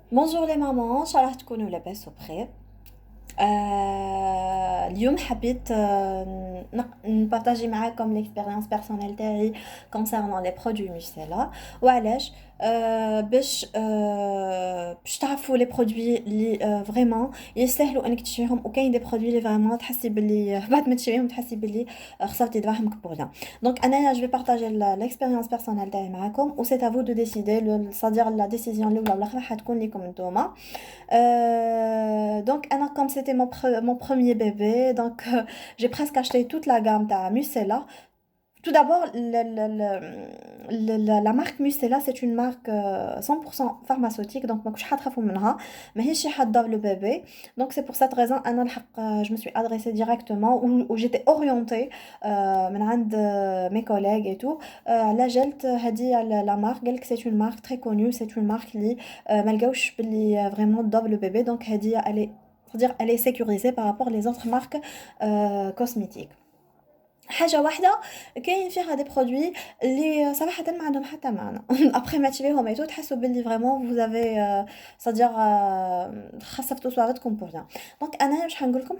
Bonjour les mamans, شرح تكونوا لاباس وبخير. اليوم حبيت نبارطاجي معاكم l'expérience personnelle تاعي concernant les produits Micella وعلاش باش تعرفوا لي برودوي اللي فريمون يستاهلوا انك تشريهم وكاين دي برودوي اللي فريمون تحسي باللي بعد ما تشريهم تحسي باللي خسرتي دراهمك بور ريان. دونك انايا جو بارطاجي l'expérience personnelle تاعي معاكم و سي à vous de décider c'est-à-dire la décision الاولى والاخرى حتكون لكم نتوما. Donc, Anna, comme c'était mon premier bébé, donc j'ai presque acheté toute la gamme de Musella. Tout d'abord, la marque Musella, c'est une marque 100% pharmaceutique, donc je ne sais pas mais je le bébé. Donc, c'est pour cette raison Anna, je me suis adressée directement, où j'étais orientée mes collègues et tout. La Gelt a dit à la marque elle, que c'est une marque très connue, c'est une marque qui, malgré vraiment le bébé, donc elle dit, c'est-à-dire, elle est sécurisée par rapport aux autres marques cosmétiques. حاجه واحده كاين فيها دي برودوي اللي صراحه ما عندهم حتى معنى ابري ما تشريهم ايتو تحسوا باللي فريمون vous avez c'est-à-dire خسفتوا صوارتكم بور ريان. دونك انا واش حنقول لكم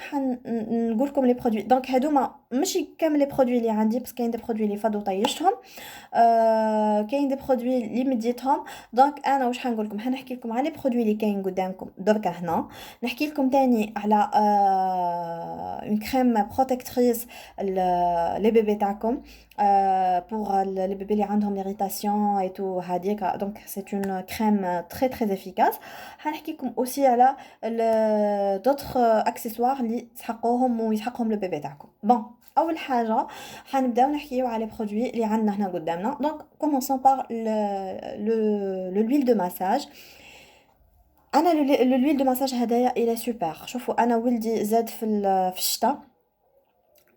نقول لكم لي برودوي دونك هادوما ماشي كامل لي برودوي اللي عندي بس كاين دي برودوي اللي فادو طيشتهم كاين دي برودوي اللي مديتهم. دونك انا واش حنقول لكم حنحكي لكم على لي برودوي اللي كاين قدامكم دركا هنا. نحكي لكم تاني على اون كريم بروتيكتريس les bébés تاعكم pour les bébés اللي عندهم l'irritation et tout هذيك. donc c'est une crème très très efficace. حنحكي لكم aussi على d'autres accessoires اللي تحقوهم ويحقهم البيبي تاعكم. bon اول حاجه حنبداو نحكيو على برودوي اللي عندنا هنا قدامنا. donc commençons par l'huile de massage. انا l'huile de massage هدايا il est super. شوفوا انا ولدي زاد في الشتاء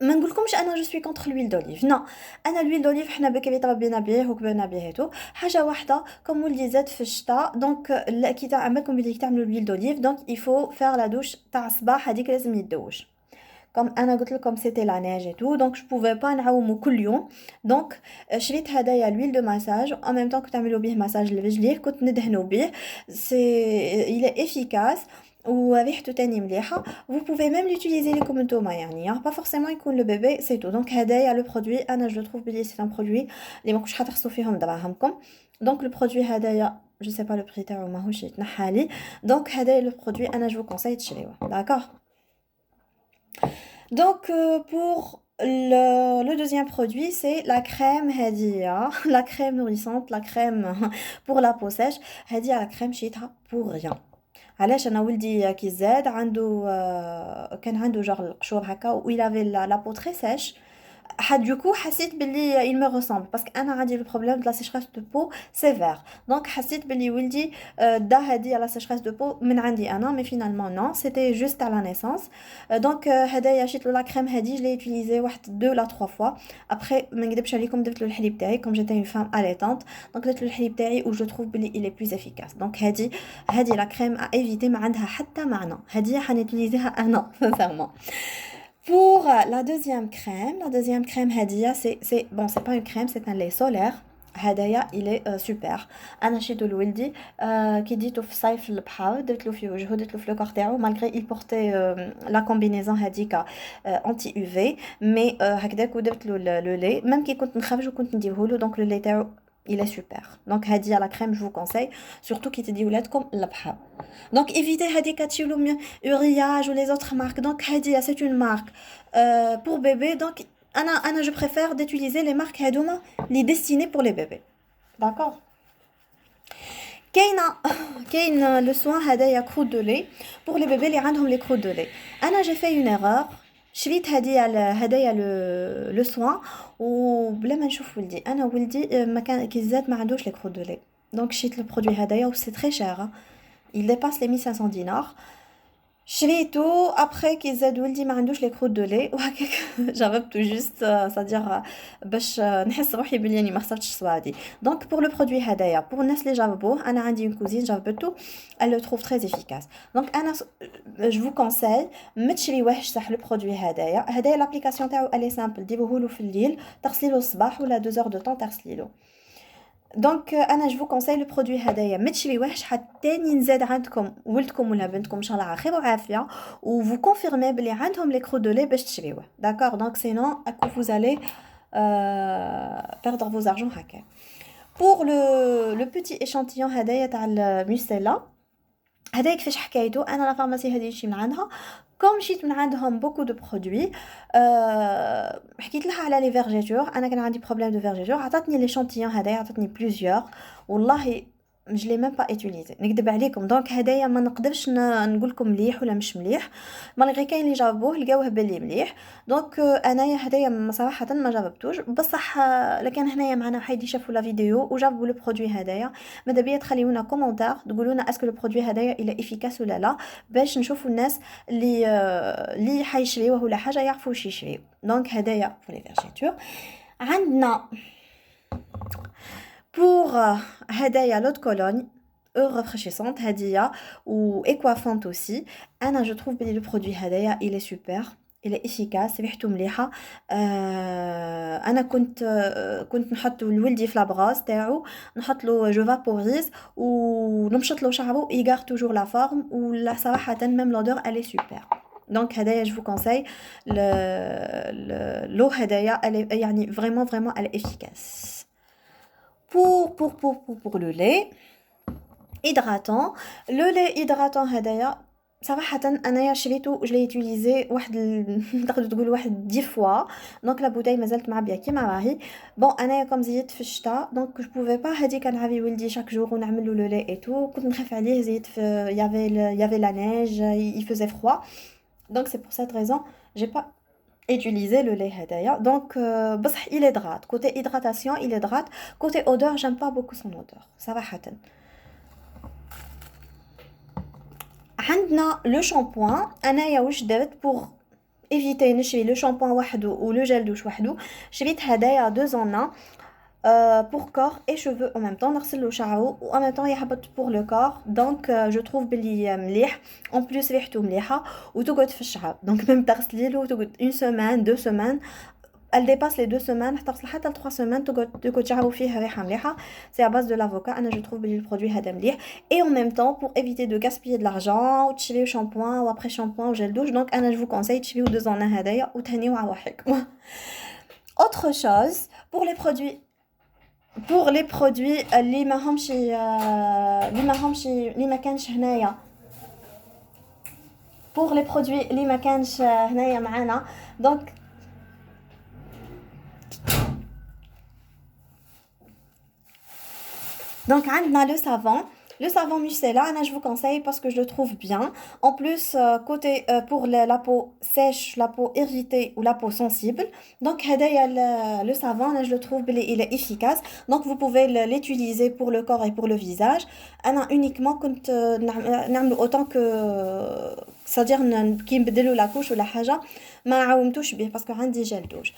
ما نقولكمش انا جو سوي كونتر لويل دوليف نو. انا لويل دوليف حنا بكري تربينا بيه وكبرنا بيه تو حاجه واحده كوم ولدي زاد في الشتاء. دونك كي عملكم بديك تعملوا لويل دوليف دونك يفو فير لا دوش تاع الصباح هذيك لازم يدوش. كم انا قلت لكم سيتي لا نيج اي تو دونك جو بوفي با نعومو كل يوم. دونك شريت هدايا لويل دو مساج او ميم طون كنت تعملوا به مساج لرجليه كنت ندهنوا به. سي il est efficace وريحته تاني مليحه. vous pouvez même l'utiliser لكم نتوما يعني pas forcément يكون لو بيبي سي تو. دونك هدايا لو برودوي انا جو تروف بلي سي ان برودوي اللي ماكوش حتخسروا فيهم دراهمكم. دونك لو برودوي هدايا جو سي با لو بري تاعو ماهوش يتنحى لي. دونك هدايا لو برودوي انا جو كونساي تشريوه داكوغ. Donc, pour le deuxième produit, c'est la crème Hadia, la crème nourrissante, la crème pour la peau sèche. Hadia, la crème شيتها pour rien. علاش انا ولدي كي زاد عنده كان عنده جار القشور هكا و il avait la peau très sèche. Du coup حسيت باللي il me ressemble parce que انا عندي le problème de la sécheresse de peau sévère. donc حسيت باللي ولدي دا هادي على sécheresse de peau من عندي انا mais finalement non c'était juste à la naissance. donc هدايا شيت له لا كريم هادي je l'ai utilisé واحد 2 لا 3 fois. après ما نكذبش عليكم درت له الحليب تاعي comme j'étais une femme allaitante. donc درت له الحليب تاعي و je trouve باللي il est plus efficace. donc هادي لا كريم à éviter ما عندها حتى معنى. هادي حنutiliseها انا sincèrement. Pour la deuxième crème Hadia, bon, c'est pas une crème, c'est un lait solaire. هدايا il est super. انا شيتو لولدي كي ديتو في الصيف البحر درت له في وجهه درت له في الكور تاعو malgré il portait la combinaison هذيك anti UV mais هكذاك ودرت له le lait même كي كنت نخرج وكنت نديره له. donc le lait تاعو il est super. donc هادي la crème je vous conseille surtout كي تدي ولادكم البحر. donc évitez هاديك تشيلو Uriage ou les autres marques. donc هادي c'est une marque pour bébé. donc انا je préfère d'utiliser les marques هادوما les destinées pour les bébés. d'accord. كاين le soin هدايا croûte de lait pour les bébés اللي عندهم les croûtes de lait. انا j'ai fait une erreur شريت هدايا لو سوان وبلا ما نشوف ولدي. انا ولدي ما كان كي زاد ما عندوش لي كرو دو لي. دونك شريت لو برودوي هدايا و سي تري شير. il dépasse les 1500 dinars. شريتو ابري كي زاد ولدي ما عندوش لي كروت دو لي وهكاك جربته جوست صدير باش نحس روحي بلي اني ما خسرتش صوادي. دونك بور لو برودوي هدايا بور الناس اللي جربوه انا عندي اون كوزين جربته elle le trouve très efficace. دونك انا جو vous conseille ما تشريوهش صح لو برودوي هدايا لابليكاسيون تاعو الي سامبل. ديروهولو في الليل تغسليلو الصباح ولا 2 heures de temps تغسليلو دونك انا جو كونساي لو برودوي هدايا ما تشريوهش حتى نزاد عندكم ولدكم ولا بنتكم ان شاء الله على خير وعافيه و vous confirmez بلي عندهم لي كرو دو لي باش تشريوه داكور دونك سينون اكو vous allez perdre vos argent هكا pour le petit échantillon هدايا تاع الميسيلا هذا كيفاش حكايته انا لا فارماسي هذه نمشي من عندها كوم مشيت من عندهم بوكو دو برودوي حكيت لها على لي فيرجيتور انا كان عندي بروبليم دو فيرجيتور عطاتني لي شانتيون هذايا عطاتني بليزيور والله je l'ai même pas utilisé نكذب عليكم دونك هدايا ما نقدرش نقول لكم مليح ولا مش مليح مالغري كاين اللي جربوه لقاوه باللي مليح دونك انايا هدايا صراحه ما جربتوش بصح لكن هنايا معنا واحد شافوا لا فيديو وجربوا لو برودوي هدايا ماذا بيا تخليونا كومونتير تقولوا لنا اسكو لو برودوي هدايا الى افيكاس ولا لا باش نشوفوا الناس اللي حيشريوه ولا حاجه يعرفوا واش يشريو دونك هدايا pour les vergetures عندنا pour هدايا لوت كولوني rafraîchissante هدية و écoiffante aussi انا je trouve بلي لو برودوي هدايا il est super il est efficace ريحته مليحه انا كنت نحط لولدي في لابراز تاعو نحط له جو فابوريز ونمشط له شعره يغار توجور لا فورم ولا صراحه ميم لودور elle est super دونك هدايا جو كونساي لو هدايا يعني فريمون elle est efficace pour le lait hydratant le lait hydratant هدايا صراحة أنا شريته je l'ai utilisé واحد تقدر تقول واحد 10 fois دونك لا بوتاي مازالت معبية كيما راهي بون أنا كوم زيدت في الشتاء دونك جو بوفي با هادي كنعافي ولدي شاك جور ونعمل له لو لي اي تو كنت نخاف عليه زيد في يافي لا نيج il faisait froid donc c'est pour cette raison j'ai pas utilisé le lait هدايا donc بصح il hydrate côté hydratation il hydrate côté odeur j'aime pas beaucoup son odeur صراحة عندنا لو شامبوان انايا واش درت بوغ ايفيتي نشري لو شامبوان وحده و لو جل دوش وحده شريت هدايا دو ان بوغ كور اي شوفو او ميم طون نغسل له شعره و ان ميم طون يهبط بوغ لو كور دونك جو تروف بلي مليح اون بليس ريحته مليحه وتقعد في الشعر دونك ميم تغسلي له تقعد اون سيمين دو سيمين elle dépasse les 2 semaines حتى توصل حتى ل 3 semaines تقعد تعرفوا فيه ريحه مليحه سي à base de l'avocat انا جو تروف بلي البرودوي هذا مليح et en même temps pour éviter de gaspiller de l'argent وتشريو شامبوان و après شامبوان و جل دوش دونك انا جو كونساي تشريو 2 ans هدايا وتهنيو رواحكم autre chose pour les produits اللي ما كانش هنايا pour les produits اللي ما كانش هنايا معانا دونك Donc, عندنا le savon micellar, je vous conseille parce que je le trouve bien. En plus, côté pour la peau sèche, la peau irritée ou la peau sensible. Donc, le savon, je le trouve il est efficace. Donc, vous pouvez l'utiliser pour le corps et pour le visage. أنا uniquement كنت نعمل autant que c'est-à-dire كي نبدلوا la couche ولا حاجة ما عاومتوش به parce que عندي gel douche.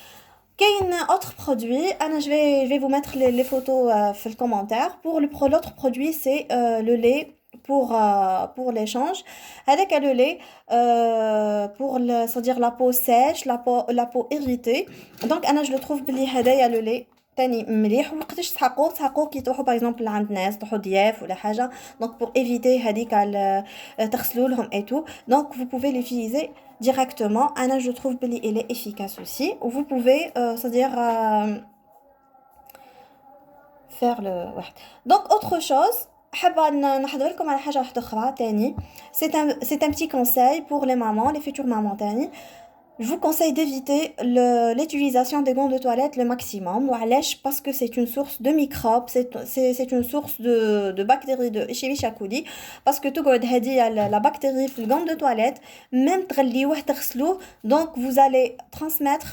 كاين autre produit انا je vais vous mettre les photos في le commentaire pour l'autre produit c'est le lait pour l'échange هذاك le lait pour c'est-à-dire la peau sèche la peau irritée donc انا je le trouve بلي هدايا le lait تاني مليح وقتاش تسحقوه كي تروحوا باغ اكزومبل عند ناس تروحوا ضياف ولا حاجه دونك بور ايفيتي هذيك تغسلوا لهم اي تو دونك vous pouvez l'utiliser directement انا je trouve بلي il est efficace aussi ou vous pouvez c'est-à-dire faire le واحد donc autre chose حابه نحضر لكم على حاجه واحده اخرى تاني c'est un petit conseil pour les mamans les futures mamans تاني Je vous conseille d'éviter l'utilisation des gants de toilette le maximum. Parce que c'est une source de microbes, c'est une source de bactéries de Escherichia coli. Parce que tout la bactérie dans le gant de toilette, même donc vous allez transmettre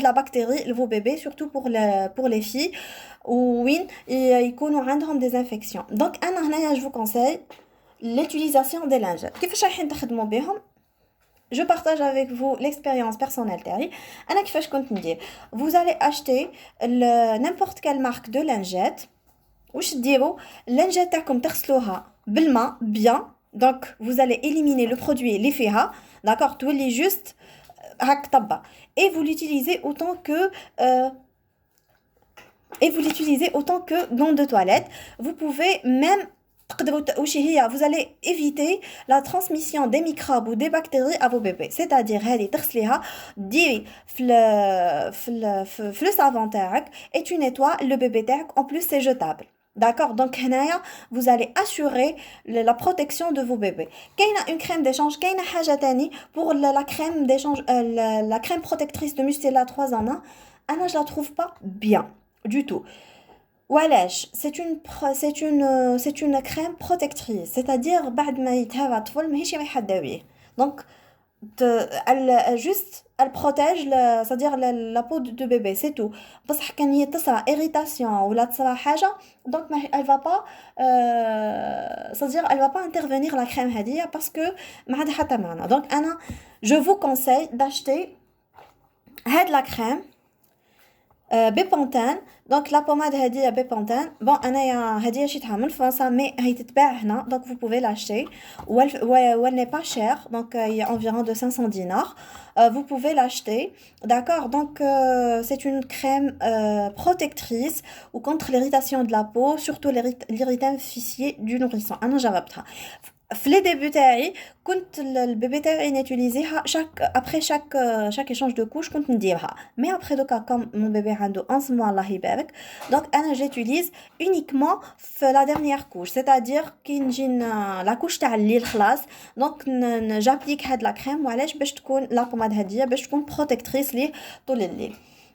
la bactérie à vos bébés, surtout pour les filles, où ils ont des infections. Donc, je vous conseille l'utilisation des lingettes. Qu'est-ce que vous faites avec eux? Je partage avec vous l'expérience personnelle تاعي انا كيفاش كنت ندير vous allez acheter n'importe quelle marque de lingette واش ديروا اللينجات تاعكم تغسلوها بالماء bien donc vous allez éliminer le produit اللي فيها d'accord تولي juste هاك طبه et vous l'utilisez autant que et vous l'utilisez autant que gants de toilette. Vous pouvez même vous allez éviter la transmission des microbes ou des bactéries à vos bébés. C'est-à-dire, هذه تغسليها ديري في le savon تاعك et tu nettoies le bébé تاعك. En plus, c'est jetable. D'accord? Donc, هنايا, vous allez assurer la protection de vos bébés. كاينة une crème d'échange, كاينة حاجة تاني pour la crème d'échange, la crème protectrice de Mustela 3 en 1. أنا je la trouve pas bien du tout. وعلاش c'est une crème protectrice, c'est-à-dire بعد ما يتهاب الطفل ماهيش رايحه تداويه. Donc elle juste elle protège c'est-à-dire la peau de bébé, c'est tout. بصح كان هي تصرى irritation ولا تصرى حاجه donc elle va pas c'est-à-dire elle va pas intervenir la crème هذه parce que ما عندها حتى معنى. Donc انا je vous conseille d'acheter هاد la crème بيبونتان. دونك لا بوماد هذه بيبونتان بون انايا هذه شريتها من فرنسا مي هي تتباع هنا دونك vous pouvez l'acheter ou elle n'est pas chère donc il y a environ de 500 dinars. Vous pouvez l'acheter, d'accord. Donc c'est une crème protectrice ou contre l'irritation de la peau, surtout l'irritant fessier du nourrisson. انا جربتها في لي ديبي تاعي. كنت البيبي تاعي نيتيليزيها chaque échange de couche كنت نديرها. Mais après دوكا comme mon bébé عنده 11 mois الله يبارك donc انا j'utilise uniquement في la dernière couche, c'est-à-dire كي نجي لا كوش تاع الليل خلاص donc j'applique هاد لا كريم. وعلاش؟ باش تكون لا بوماد هاديه باش تكون protectrice ليه طول الليل.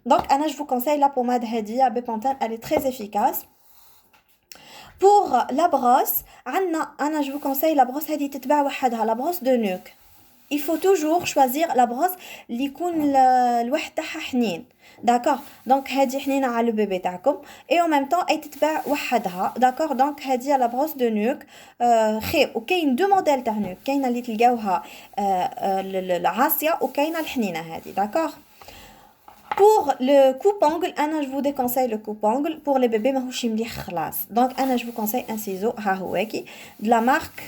donc انا je vous conseille la pommade هاديه بيبونتان, elle est très efficace. Pour la brosse, je vous conseille la brosse هذه تتباع وحدها, la brosse de nuque. Il faut toujours choisir la brosse اللي يكون الوحد تاعها حنين. D'accord? Donc هذه حنينة على البيبي تاعكم et en même temps أي تتباع وحدها. D'accord? Donc هذه la brosse de nuque خير. وكاين دو موديل تاع nuque, كاينة اللي تلقاوها العاصية وكاينة الحنينة هذه. D'accord? Pour le coupe-ongle, je vous déconseille le coupe-ongle. Pour les bébés, ماهوش مليح خلاص. Donc je vous conseille un ciseau ها هواكي de la marque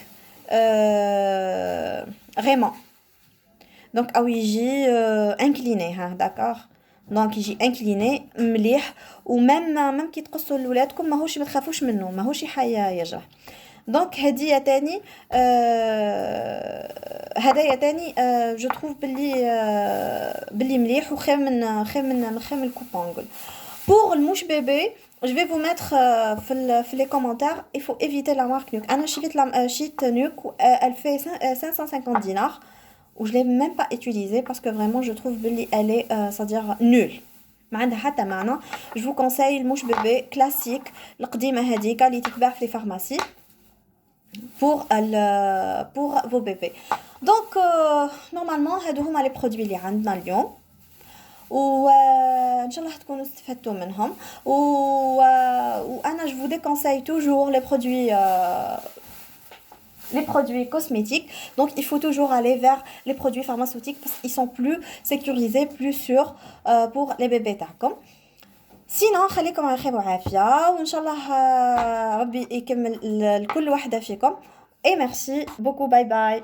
Raymond. Donc يجي incliné ها, d'accord. Donc يجي incliné مليح ومام كي تقصوا لولادكم ماهوش ما تخافوش منه, ماهوش يجرح. دونك هديه تاني هدايا تاني جو تروف باللي مليح وخير من الكوبونغل. pour الموش بيبي je vais vous mettre في les commentaires. Il faut éviter la marque Nuke. انا شريت Nuke, elle fait 550 dinars ou je l'ai même pas utilisée parce que vraiment je trouve باللي elle est c'est-à-dire nulle, ما عندها حتى معنى. je vous conseille الموش بيبي كلاسيك القديمه هذيك اللي تتباع في les pharmacies pour vos bébés. Donc normalement هادو هما les produits اللي عندنا اليوم وان شاء الله تكونوا استفدتوا منهم. وانا je vous déconseille toujours les produits cosmétiques. Donc il faut toujours aller vers les produits pharmaceutiques parce qu'ils sont plus sécurisés, plus sûrs pour les bébés تاعكم. سينو خليكم على خير وعافيه وان شاء الله ربي يكمل لكل وحده فيكم. et merci beaucoup, bye bye.